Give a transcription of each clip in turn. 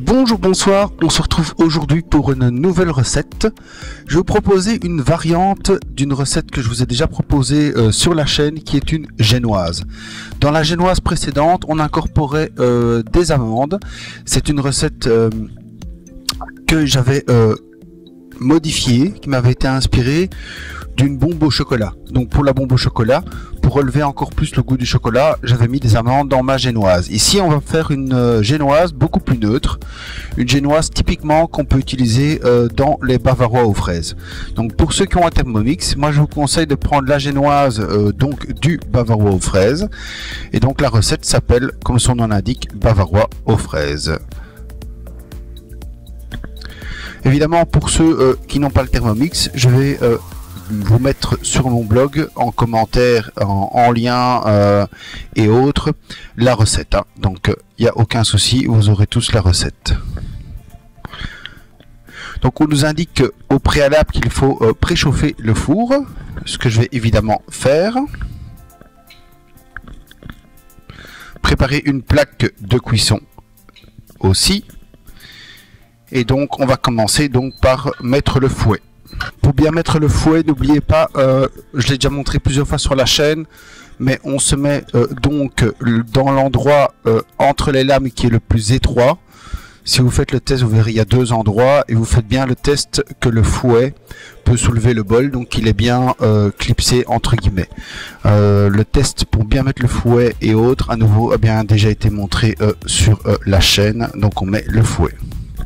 Bonjour, bonsoir, on se retrouve aujourd'hui pour une nouvelle recette. Je vais vous proposer une variante d'une recette que je vous ai déjà proposée sur la chaîne, qui est une génoise. Dans la génoise précédente, on incorporait des amandes. C'est une recette que j'avais modifiée, qui m'avait été inspirée d'une bombe au chocolat. Donc pour la bombe au chocolat, pour relever encore plus le goût du chocolat, j'avais mis des amandes dans ma génoise. Ici, on va faire une génoise beaucoup plus neutre, une génoise typiquement qu'on peut utiliser dans les bavarois aux fraises. Donc pour ceux qui ont un Thermomix, moi je vous conseille de prendre la génoise donc du bavarois aux fraises. Et donc la recette s'appelle, comme son nom l'indique, bavarois aux fraises. Évidemment, pour ceux qui n'ont pas le Thermomix, je vais vous mettre sur mon blog en commentaire, en lien et autres, la recette. Donc il n'y a aucun souci, vous aurez tous la recette. Donc on nous indique au préalable qu'il faut préchauffer le four, ce que je vais évidemment faire. Préparer une plaque de cuisson aussi. Et donc on va commencer donc par mettre le fouet. Pour bien mettre le fouet, n'oubliez pas, je l'ai déjà montré plusieurs fois sur la chaîne, mais on se met donc dans l'endroit entre les lames qui est le plus étroit. Si vous faites le test, vous verrez, il y a deux endroits, et vous faites bien le test que le fouet peut soulever le bol, donc il est bien clipsé entre guillemets. Le test pour bien mettre le fouet et autres, à nouveau, a bien déjà été montré sur la chaîne. Donc on met le fouet.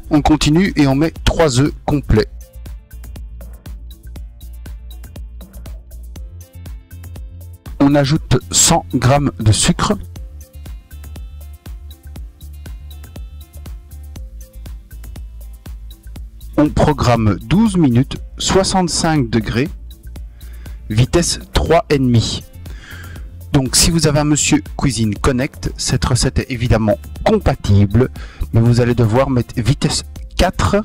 On continue et on met 3 œufs complets. On ajoute 100 g de sucre. On programme 12 minutes, 65 degrés, vitesse 3,5. Donc si vous avez un Monsieur Cuisine Connect, cette recette est évidemment compatible, mais vous allez devoir mettre vitesse 4.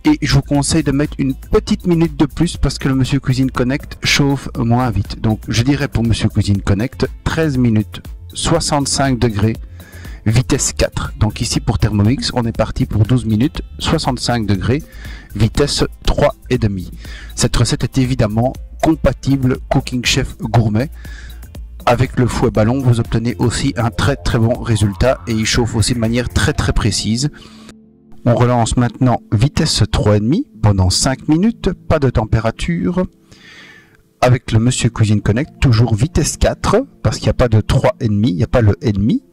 Et je vous conseille de mettre une petite minute de plus parce que le Monsieur Cuisine Connect chauffe moins vite. Donc je dirais pour Monsieur Cuisine Connect 13 minutes 65 degrés vitesse 4. Donc ici pour Thermomix on est parti pour 12 minutes 65 degrés vitesse 3,5. Cette recette est évidemment compatible Cooking Chef Gourmet. Avec le fouet ballon vous obtenez aussi un très bon résultat et il chauffe aussi de manière très précise. On relance maintenant vitesse 3,5 pendant 5 minutes, pas de température. Avec le Monsieur Cuisine Connect, toujours vitesse 4, parce qu'il n'y a pas de 3,5, il n'y a pas le ennemi.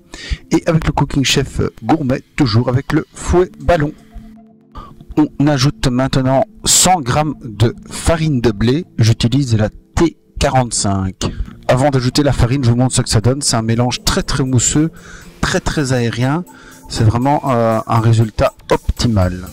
Et avec le Cooking Chef Gourmet, toujours avec le fouet ballon. On ajoute maintenant 100 g de farine de blé, j'utilise la T45. Avant d'ajouter la farine, je vous montre ce que ça donne. C'est un mélange très mousseux, très aérien. C'est vraiment un résultat optimal.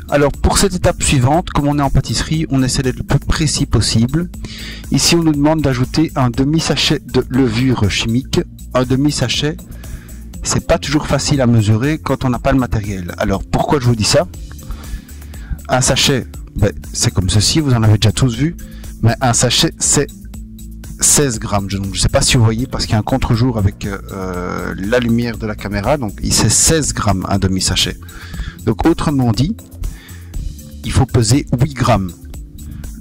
Alors pour cette étape suivante, comme on est en pâtisserie, on essaie d'être le plus précis possible. Ici on nous demande d'ajouter un demi-sachet de levure chimique. Un demi-sachet, c'est pas toujours facile à mesurer quand on n'a pas le matériel. Alors pourquoi je vous dis ça? Un sachet, c'est comme ceci, vous en avez déjà tous vu, mais un sachet c'est 16 grammes. Je ne sais pas si vous voyez parce qu'il y a un contre-jour avec la lumière de la caméra, donc c'est 16 grammes un demi-sachet. Donc autrement dit, il faut peser 8 grammes.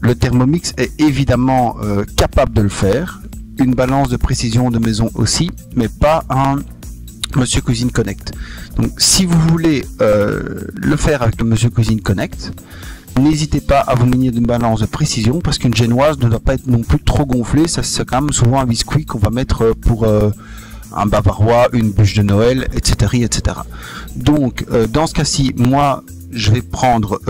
Le Thermomix est évidemment capable de le faire. Une balance de précision de maison aussi, mais pas un Monsieur Cuisine Connect. Donc si vous voulez le faire avec le Monsieur Cuisine Connect, n'hésitez pas à vous munir d'une balance de précision parce qu'une génoise ne doit pas être non plus trop gonflée. Ça c'est quand même souvent un biscuit qu'on va mettre pour un bavarois, une bûche de Noël, etc. Donc dans ce cas-ci, moi je vais prendre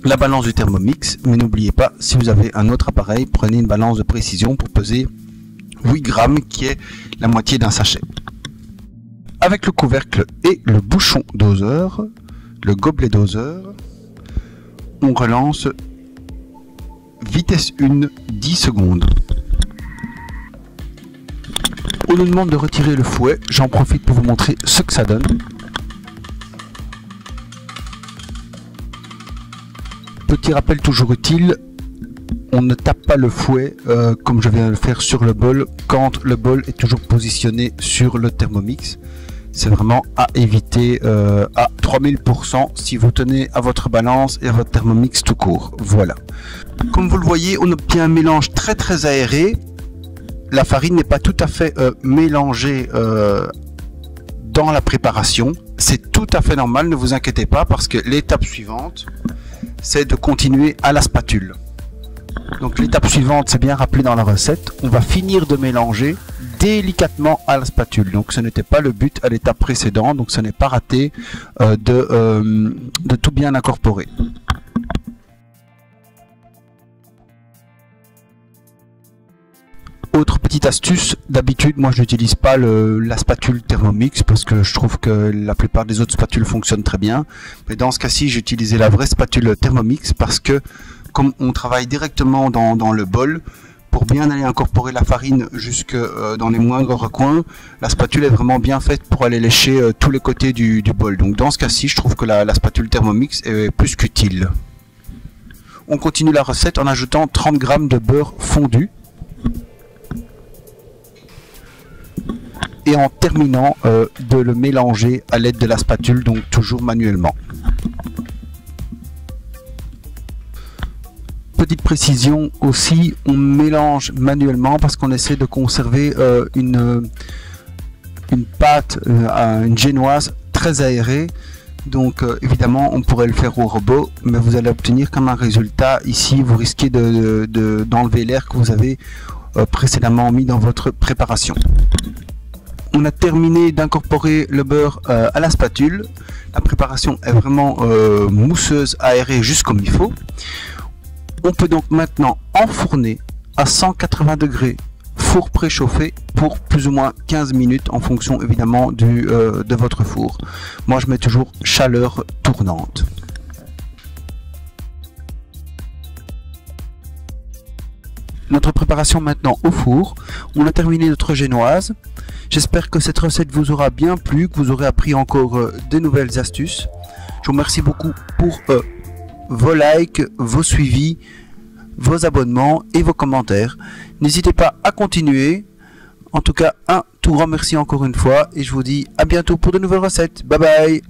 la balance du Thermomix, mais n'oubliez pas, si vous avez un autre appareil, prenez une balance de précision pour peser 8 grammes qui est la moitié d'un sachet. Avec le couvercle et le bouchon doseur, le gobelet doseur, on relance vitesse 1, 10 secondes. On nous demande de retirer le fouet, j'en profite pour vous montrer ce que ça donne. Petit rappel toujours utile, on ne tape pas le fouet comme je viens de le faire sur le bol quand le bol est toujours positionné sur le Thermomix. C'est vraiment à éviter à 3000% si vous tenez à votre balance et à votre Thermomix tout court. Voilà. Comme vous le voyez, on obtient un mélange très aéré. La farine n'est pas tout à fait mélangée dans la préparation. C'est tout à fait normal, ne vous inquiétez pas, parce que l'étape suivante, c'est de continuer à la spatule. Donc l'étape suivante, c'est bien rappelé dans la recette, on va finir de mélanger délicatement à la spatule. Donc ce n'était pas le but à l'étape précédente, donc ce n'est pas raté de tout bien incorporer. Autre petite astuce, d'habitude moi je n'utilise pas la spatule Thermomix parce que je trouve que la plupart des autres spatules fonctionnent très bien. Mais dans ce cas-ci, j'ai utilisé la vraie spatule Thermomix parce que comme on travaille directement dans le bol, pour bien aller incorporer la farine jusque dans les moindres recoins, la spatule est vraiment bien faite pour aller lécher tous les côtés du bol. Donc dans ce cas-ci, je trouve que la spatule Thermomix est plus qu'utile. On continue la recette en ajoutant 30 g de beurre fondu. Et en terminant de le mélanger à l'aide de la spatule, donc toujours manuellement. Petite précision aussi, on mélange manuellement parce qu'on essaie de conserver une pâte, une génoise très aérée. Donc évidemment on pourrait le faire au robot, mais vous allez obtenir comme un résultat ici, vous risquez d'enlever l'air que vous avez précédemment mis dans votre préparation. On a terminé d'incorporer le beurre à la spatule. La préparation est vraiment mousseuse, aérée juste comme il faut. On peut donc maintenant enfourner à 180 degrés, four préchauffé pour plus ou moins 15 minutes en fonction évidemment de votre four. Moi je mets toujours chaleur tournante. Notre préparation maintenant au four. On a terminé notre génoise. J'espère que cette recette vous aura bien plu, que vous aurez appris encore de nouvelles astuces. Je vous remercie beaucoup pour vos likes, vos suivis, vos abonnements et vos commentaires. N'hésitez pas à continuer. En tout cas, un tout grand merci encore une fois et je vous dis à bientôt pour de nouvelles recettes. Bye bye.